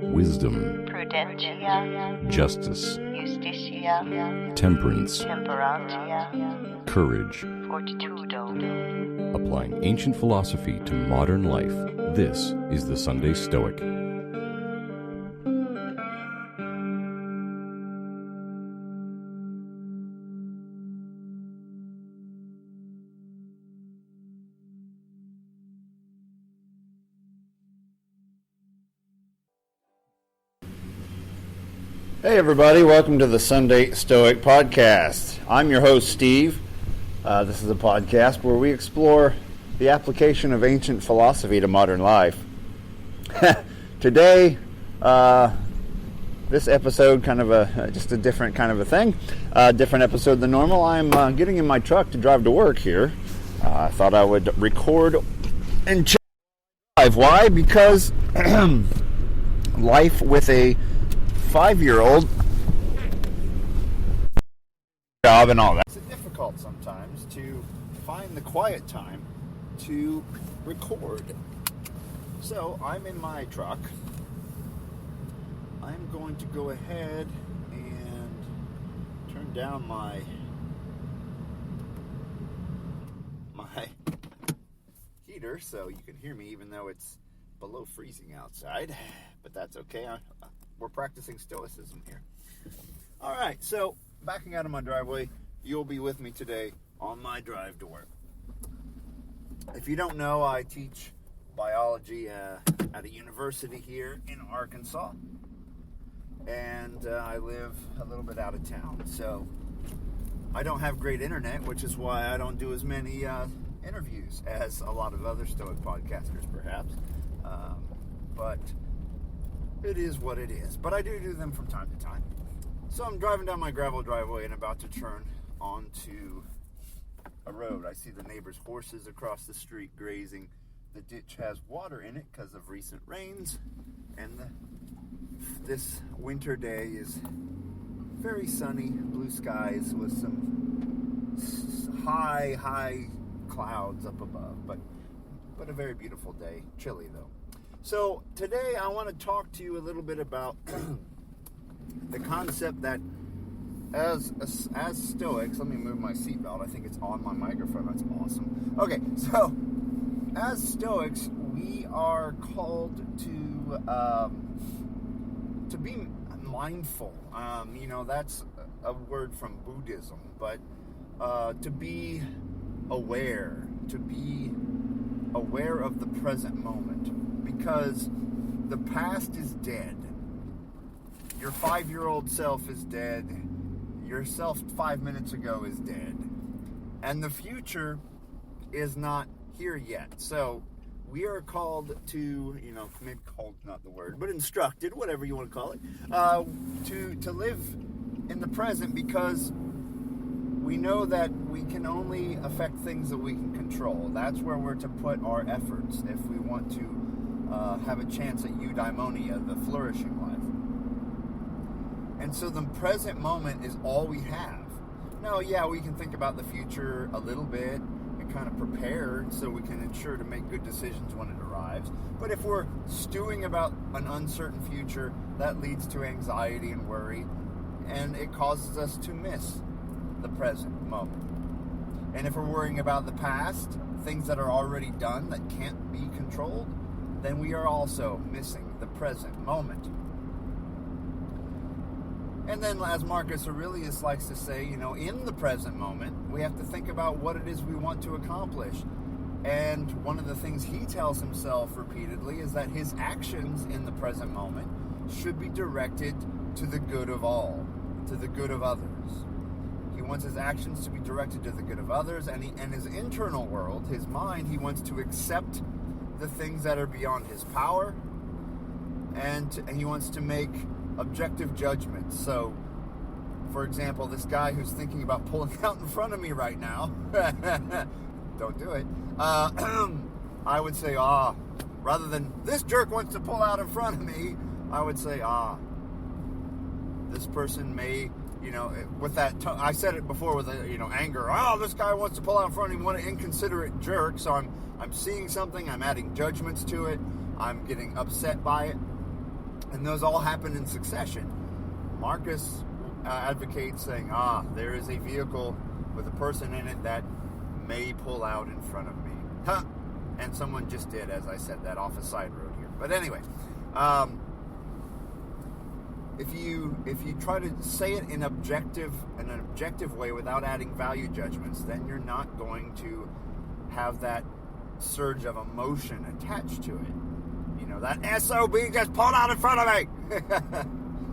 wisdom, prudentia, justice, justitia, temperance, temperantia, courage. fortitudo. Applying ancient philosophy to modern life, this is the Sunday Stoic. Hey everybody, welcome to the Sunday Stoic Podcast. I'm your host, Steve. This is a podcast where we explore the application of ancient philosophy to modern life. Today, this episode, kind of just a different kind of a thing. Different episode than normal. I'm getting in my truck to drive to work here. I thought I would record and drive. Why? Because life with a 5-year-old job and all that. It's difficult sometimes to find the quiet time to record. So I'm in my truck. I'm going to go ahead and turn down my heater so you can hear me even though it's below freezing outside. But that's okay. We're practicing stoicism here. All right, so backing out of my driveway, you'll be with me today on my drive to work. If you don't know, I teach biology at a university here in Arkansas, and I live a little bit out of town. So I don't have great internet, which is why I don't do as many interviews as a lot of other Stoic podcasters, perhaps. But it is what it is. But I do them from time to time. So I'm driving down my gravel driveway and about to turn onto a road. I see the neighbor's horses across the street grazing. The ditch has water in it because of recent rains. And this winter day is very sunny, blue skies with some high clouds up above. But a very beautiful day. Chilly though. So today I want to talk to you a little bit about the concept that as Stoics, let me move my seatbelt. I think it's on my microphone. That's awesome. Okay, so as Stoics, we are called to be mindful. That's a word from Buddhism, but to be aware of the present moment. Because the past is dead. Your 5-year-old self is dead. Yourself 5 minutes ago is dead. And the future is not here yet. So we are called to, maybe called, not the word, but instructed, whatever you want to call it, to live in the present, because we know that we can only affect things that we can control. That's where we're to put our efforts if we want to have a chance at eudaimonia, the flourishing life. And so the present moment is all we have. Now, yeah, we can think about the future a little bit and kind of prepare so we can ensure to make good decisions when it arrives. But if we're stewing about an uncertain future, that leads to anxiety and worry, and it causes us to miss the present moment. And if we're worrying about the past, things that are already done that can't be controlled, then we are also missing the present moment. And then, as Marcus Aurelius likes to say, in the present moment, we have to think about what it is we want to accomplish. And one of the things he tells himself repeatedly is that his actions in the present moment should be directed to the good of all, to the good of others. He wants his actions to be directed to the good of others, and his internal world, his mind, he wants to accept the things that are beyond his power, and he wants to make objective judgments. So, for example, this guy who's thinking about pulling out in front of me right now, don't do it, I would say, rather than this jerk wants to pull out in front of me, I would say, this person may, with that, I said it before with, anger. This guy wants to pull out in front of me. What an inconsiderate jerk. So I'm seeing something. I'm adding judgments to it. I'm getting upset by it. And those all happen in succession. Marcus advocates saying, there is a vehicle with a person in it that may pull out in front of me. Huh. And someone just did, as I said, that off a side road here. But anyway, if you try to say it in an objective way without adding value judgments, then you're not going to have that surge of emotion attached to it. You know, that SOB just pulled out in front of me.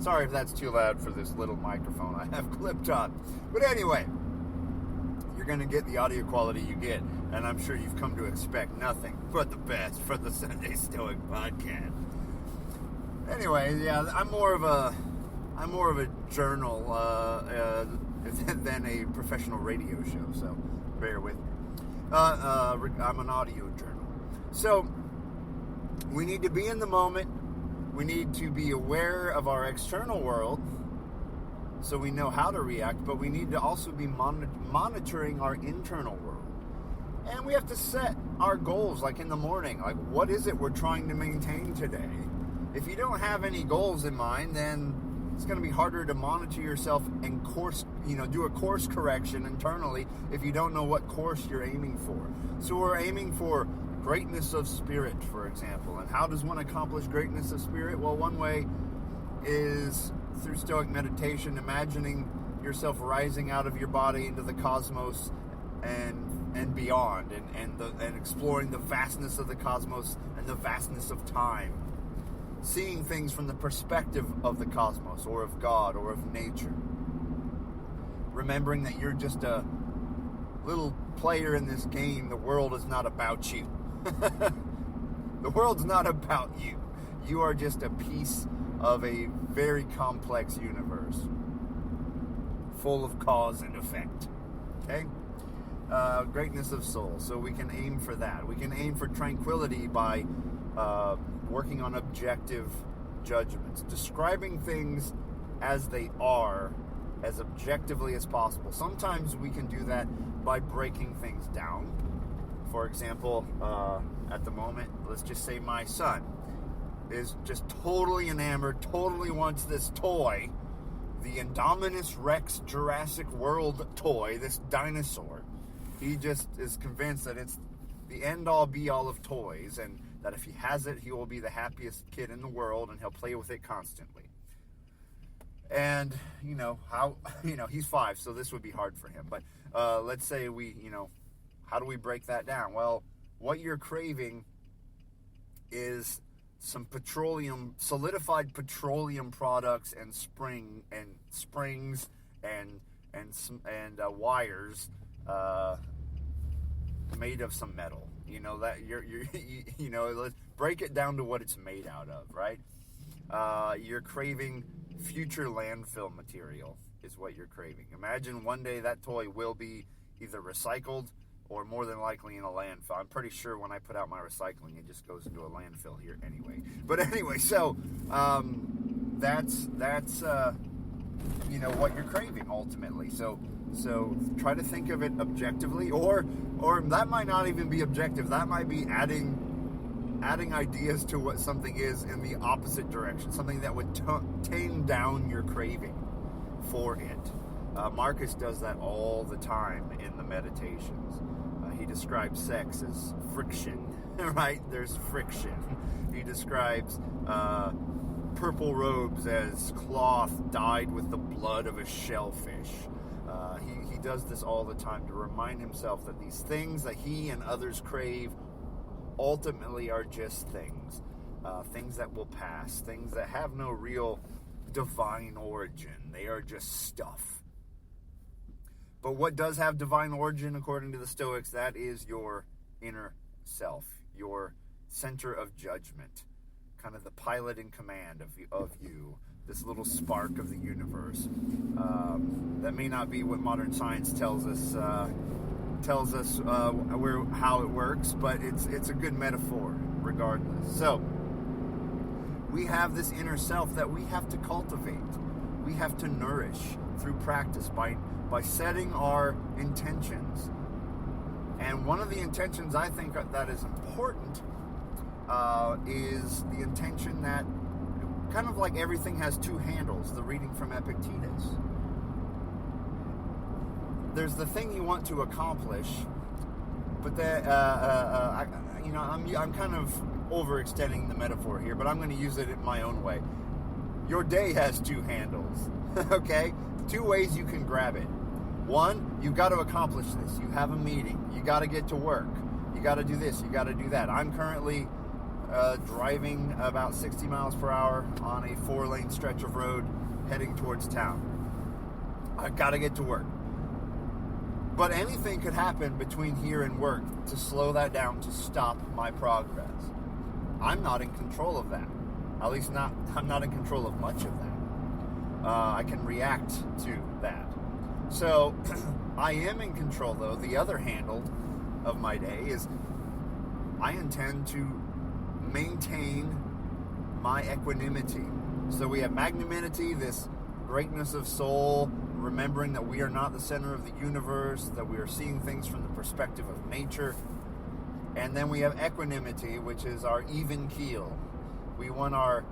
Sorry if that's too loud for this little microphone I have clipped on. But anyway, you're going to get the audio quality you get, and I'm sure you've come to expect nothing but the best for the Sunday Stoic podcast. Anyway, yeah, I'm more of a journal than a professional radio show, so bear with me. I'm an audio journal. So we need to be in the moment. We need to be aware of our external world so we know how to react, but we need to also be monitoring our internal world. And we have to set our goals, like in the morning. Like, what is it we're trying to maintain today? If you don't have any goals in mind, then it's going to be harder to monitor yourself and do a course correction internally if you don't know what course you're aiming for. So we're aiming for greatness of spirit, for example. And how does one accomplish greatness of spirit? Well, one way is through Stoic meditation, imagining yourself rising out of your body into the cosmos and beyond, and exploring the vastness of the cosmos and the vastness of time. Seeing things from the perspective of the cosmos, or of God, or of nature. Remembering that you're just a little player in this game. The world is not about you. The world's not about you. You are just a piece of a very complex universe, full of cause and effect. Okay? Greatness of soul. So we can aim for that. We can aim for tranquility by working on objective judgments, describing things as they are, as objectively as possible. Sometimes we can do that by breaking things down. For example, at the moment, let's just say my son is just totally enamored, totally wants this toy, the Indominus Rex Jurassic World toy, this dinosaur. He just is convinced that it's the end-all, be-all of toys, and that if he has it, he will be the happiest kid in the world, and he'll play with it constantly. And, he's 5, so this would be hard for him. But let's say how do we break that down? Well, what you're craving is some solidified petroleum products and springs and wires made of some metal. Let's break it down to what it's made out of, right? You're craving future landfill material is what you're craving. Imagine one day that toy will be either recycled or more than likely in a landfill. I'm pretty sure when I put out my recycling, it just goes into a landfill here anyway. But anyway, so that's what you're craving ultimately. So try to think of it objectively, or that might not even be objective. That might be adding ideas to what something is in the opposite direction, something that would tame down your craving for it. Marcus does that all the time in the meditations. He describes sex as friction, right? There's friction. He describes purple robes as cloth dyed with the blood of a shellfish. He does this all the time to remind himself that these things that he and others crave ultimately are just things. Things that will pass. Things that have no real divine origin. They are just stuff. But what does have divine origin, according to the Stoics? That is your inner self, your center of judgment, kind of the pilot in command of you, this little spark of the universe. That may not be what modern science tells us how it works, but it's a good metaphor regardless. So we have this inner self that we have to cultivate. We have to nourish through practice by setting our intentions. And one of the intentions I think that is important is the intention that kind of like everything has two handles, the reading from Epictetus. There's the thing you want to accomplish, but I'm kind of overextending the metaphor here, but I'm going to use it in my own way. Your day has two handles, okay? Two ways you can grab it. One, you've got to accomplish this. You have a meeting. You got to get to work. You got to do this. You got to do that. I'm currently driving about 60 miles per hour on a 4-lane stretch of road heading towards town. I got to get to work. But anything could happen between here and work to slow that down, to stop my progress. I'm not in control of that. At least I'm not in control of much of that. I can react to that. So I am in control, though. The other handle of my day is I intend to maintain my equanimity. So we have magnanimity, this greatness of soul, remembering that we are not the center of the universe, that we are seeing things from the perspective of nature. And then we have equanimity, which is our even keel. We want our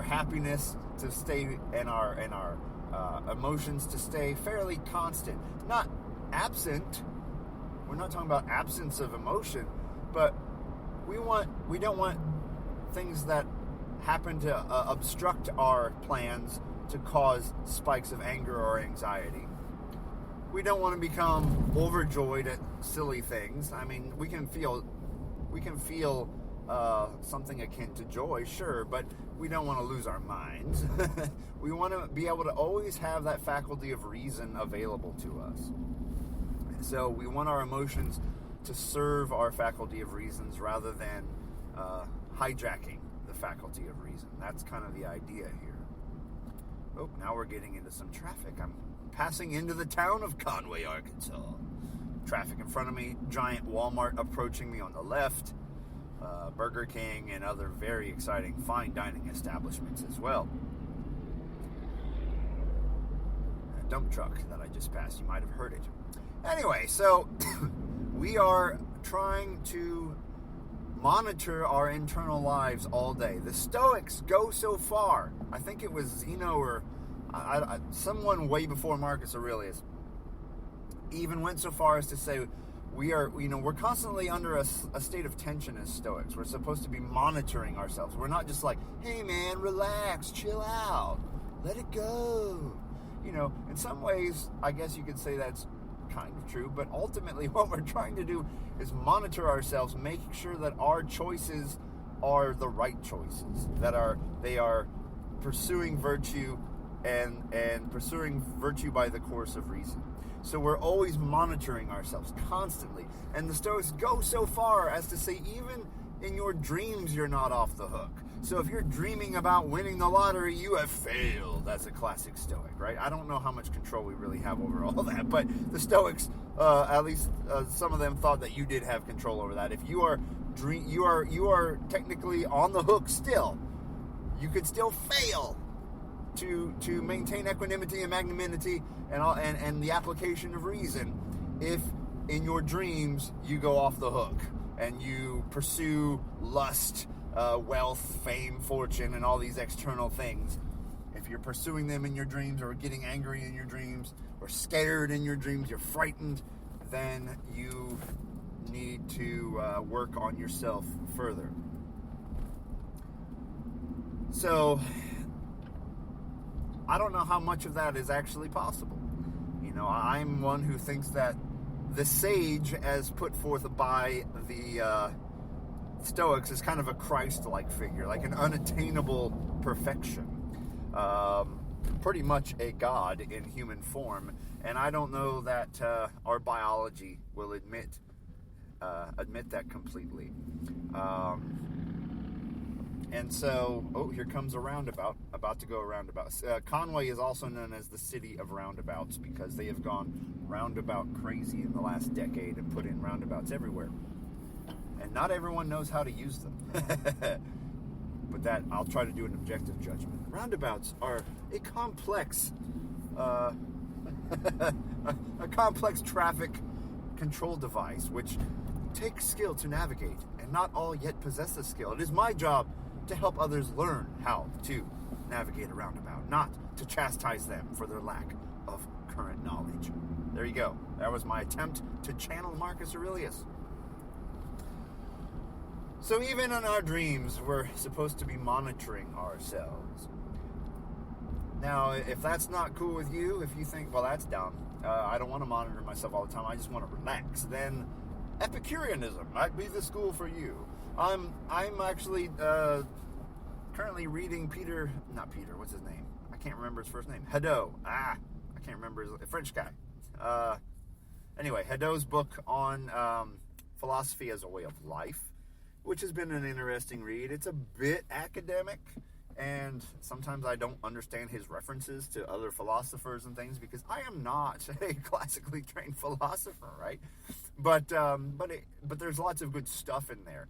happiness to stay and our emotions to stay fairly constant, not absent. We're not talking about absence of emotion, but we don't want things that happen to obstruct our plans to cause spikes of anger or anxiety. We don't want to become overjoyed at silly things. I mean, we can feel something akin to joy, sure, but we don't want to lose our minds. We want to be able to always have that faculty of reason available to us. So we want our emotions to serve our faculty of reasons rather than hijacking the faculty of reason. That's kind of the idea here. Oh, now we're getting into some traffic. I'm passing into the town of Conway, Arkansas. Traffic in front of me, giant Walmart approaching me on the left, Burger King, and other very exciting fine dining establishments as well. A dump truck that I just passed, you might have heard it. Anyway, so we are trying to monitor our internal lives all day. The Stoics go so far. I think it was Zeno or someone way before Marcus Aurelius even went so far as to say we're constantly under a state of tension as Stoics. We're supposed to be monitoring ourselves. We're not just like, hey man, relax, chill out, let it go. In some ways, I guess you could say that's kind of true, but ultimately what we're trying to do is monitor ourselves, making sure that our choices are the right choices, that they are pursuing virtue and pursuing virtue by the course of reason. So we're always monitoring ourselves constantly. And the Stoics go so far as to say even in your dreams you're not off the hook. So if you're dreaming about winning the lottery, you have failed. That's a classic Stoic, right? I don't know how much control we really have over all that, but the Stoics, at least some of them thought that you did have control over that. If you are technically on the hook still, you could still fail to maintain equanimity and magnanimity and the application of reason if in your dreams you go off the hook and you pursue lust, wealth, fame, fortune, and all these external things. If you're pursuing them in your dreams or getting angry in your dreams or scared in your dreams, you're frightened, then you need to work on yourself further. So I don't know how much of that is actually possible. I'm one who thinks that the sage, as put forth by the Stoics, is kind of a Christ-like figure, like an unattainable perfection. Pretty much a god in human form. And I don't know that our biology will admit that completely. And so, here comes a roundabout, about to go a roundabout. Conway is also known as the city of roundabouts because they have gone roundabout crazy in the last decade and put in roundabouts everywhere. And not everyone knows how to use them. But that, I'll try to do an objective judgment. Roundabouts are a complex, a complex traffic control device, which takes skill to navigate, and not all yet possess the skill. It is my job to help others learn how to navigate a roundabout, not to chastise them for their lack of current knowledge. There you go. That was my attempt to channel Marcus Aurelius. So even in our dreams, we're supposed to be monitoring ourselves. Now, if that's not cool with you, if you think, well, that's dumb, I don't want to monitor myself all the time, I just want to relax, then Epicureanism might be the school for you. I'm actually currently reading what's his name? I can't remember his first name. Hadot. I can't remember his French guy. Anyway, Hadot's book on philosophy as a way of life, which has been an interesting read. It's a bit academic, and sometimes I don't understand his references to other philosophers and things because I am not a classically trained philosopher, right? But there's lots of good stuff in there.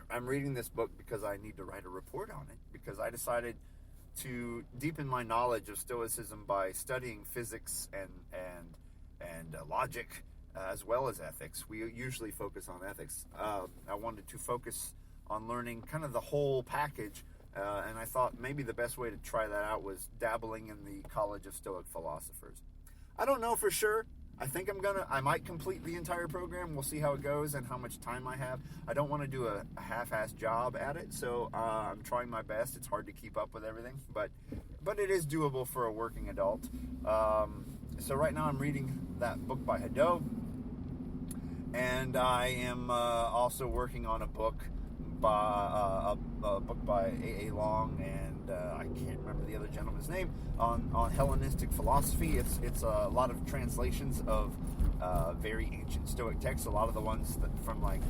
I'm reading this book because I need to write a report on it, because I decided to deepen my knowledge of Stoicism by studying physics and logic, as well as ethics. We usually focus on ethics. I wanted to focus on learning kind of the whole package, and I thought maybe the best way to try that out was dabbling in the College of Stoic Philosophers. I don't know for sure. I might complete the entire program. We'll see how it goes and how much time I have. I don't want to do a half-assed job at it, so I'm trying my best. It's hard to keep up with everything, but it is doable for a working adult. So right now I'm reading that book by Hadot, and I am also working on a book by A.A. Long, and I can't remember the other gentleman's name, on Hellenistic philosophy. It's a lot of translations of very ancient Stoic texts, a lot of the ones from like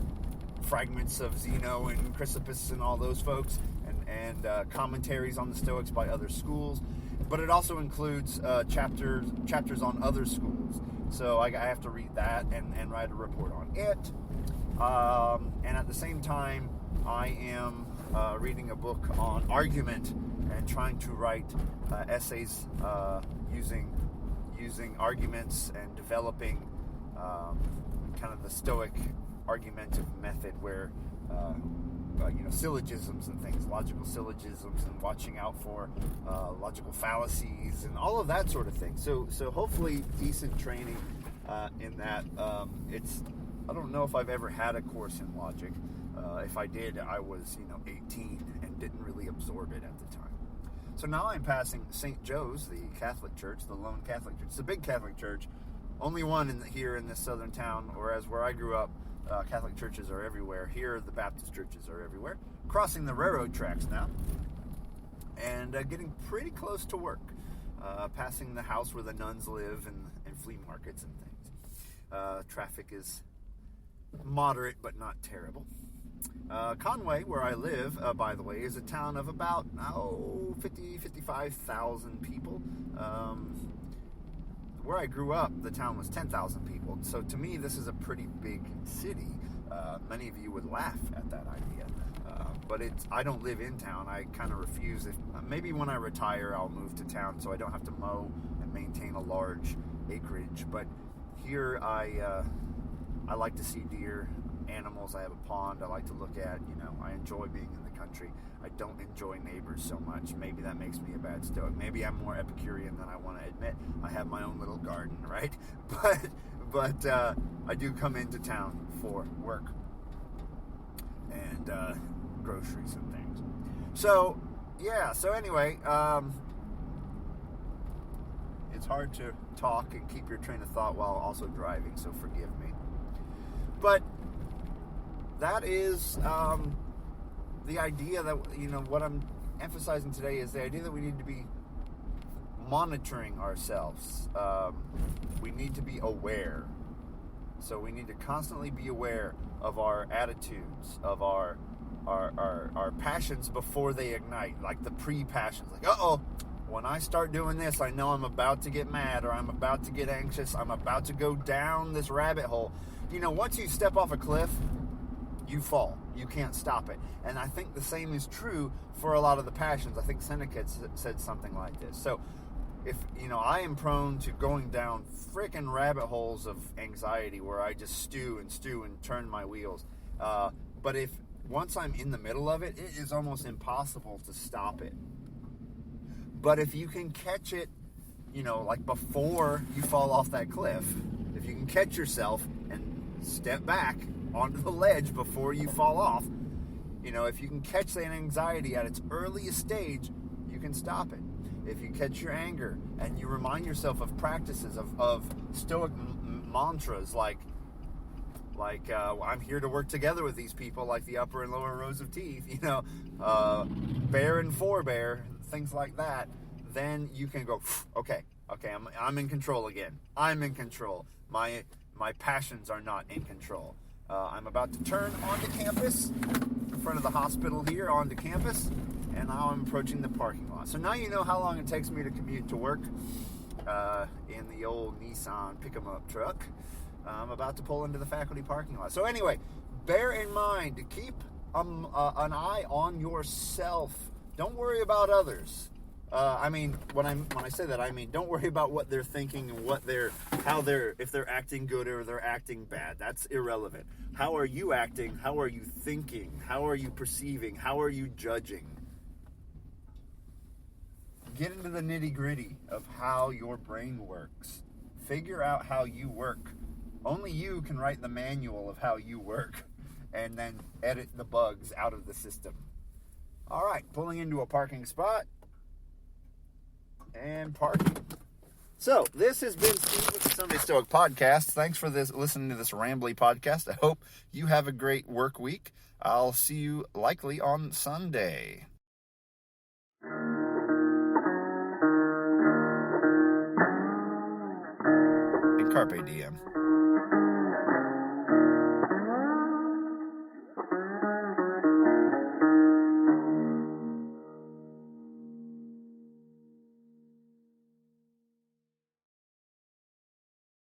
fragments of Zeno and Chrysippus and all those folks, and commentaries on the Stoics by other schools. But it also includes chapters on other schools. So I have to read that and write a report on it. And at the same time, I am reading a book on argument and trying to write essays using arguments and developing kind of the Stoic argumentative method where syllogisms and things, logical syllogisms, and watching out for logical fallacies and all of that sort of thing. So hopefully decent training in that. I don't know if I've ever had a course in logic. If I did, I was 18 and didn't really absorb it at the time. So now I'm passing St. Joe's, the Catholic church, the lone Catholic church. It's a big Catholic church, only one here in this southern town, whereas where I grew up, Catholic churches are everywhere. Here, the Baptist churches are everywhere. Crossing the railroad tracks now, and getting pretty close to work. Passing the house where the nuns live and flea markets and things. Traffic is moderate but not terrible. Conway, where I live, by the way, is a town of about 55,000 people. Where I grew up, the town was 10,000 people. So to me, this is a pretty big city. Many of you would laugh at that idea. But I don't live in town. I kind of refuse. Maybe when I retire, I'll move to town so I don't have to mow and maintain a large acreage. But here, I like to see deer, animals. I have a pond I like to look at. I enjoy being in the country. I don't enjoy neighbors so much. Maybe that makes me a bad Stoic. Maybe I'm more Epicurean than I want to admit. I have my own little garden, right? But I do come into town for work and groceries and things. So anyway, it's hard to talk and keep your train of thought while also driving, so forgive me. But that is the idea that, what I'm emphasizing today is the idea that we need to be monitoring ourselves. We need to be aware. So we need to constantly be aware of our attitudes, of our passions before they ignite, like the pre-passions. Like, when I start doing this, I know I'm about to get mad, or I'm about to get anxious, I'm about to go down this rabbit hole. Once you step off a cliff, you fall. You can't stop it. And I think the same is true for a lot of the passions. I think Seneca said something like this. So if, I am prone to going down frickin' rabbit holes of anxiety where I just stew and turn my wheels. But if once I'm in the middle of it, it is almost impossible to stop it. But if you can catch it, like before you fall off that cliff, if you can catch yourself and step back onto the ledge before you fall off, if you can catch that anxiety at its earliest stage, you can stop it. If you catch your anger and you remind yourself of practices of Stoic mantras like I'm here to work together with these people, like the upper and lower rows of teeth, bear and forebear, things like that, then you can go, okay, I'm in control again. I'm in control. My passions are not in control. I'm about to turn onto campus, in front of the hospital here, onto campus, and now I'm approaching the parking lot. So now you know how long it takes me to commute to work in the old Nissan pick-em-up truck. I'm about to pull into the faculty parking lot. So anyway, bear in mind to keep an eye on yourself. Don't worry about others. When I say that, I mean don't worry about what they're thinking and if they're acting good or they're acting bad. That's irrelevant. How are you acting? How are you thinking? How are you perceiving? How are you judging? Get into the nitty-gritty of how your brain works. Figure out how you work. Only you can write the manual of how you work and then edit the bugs out of the system. All right, pulling into a parking spot and parking. So, this has been Steve with the Sunday Stoic Podcast. Thanks for listening to this rambly podcast. I hope you have a great work week. I'll see you likely on Sunday. And Carpe Diem.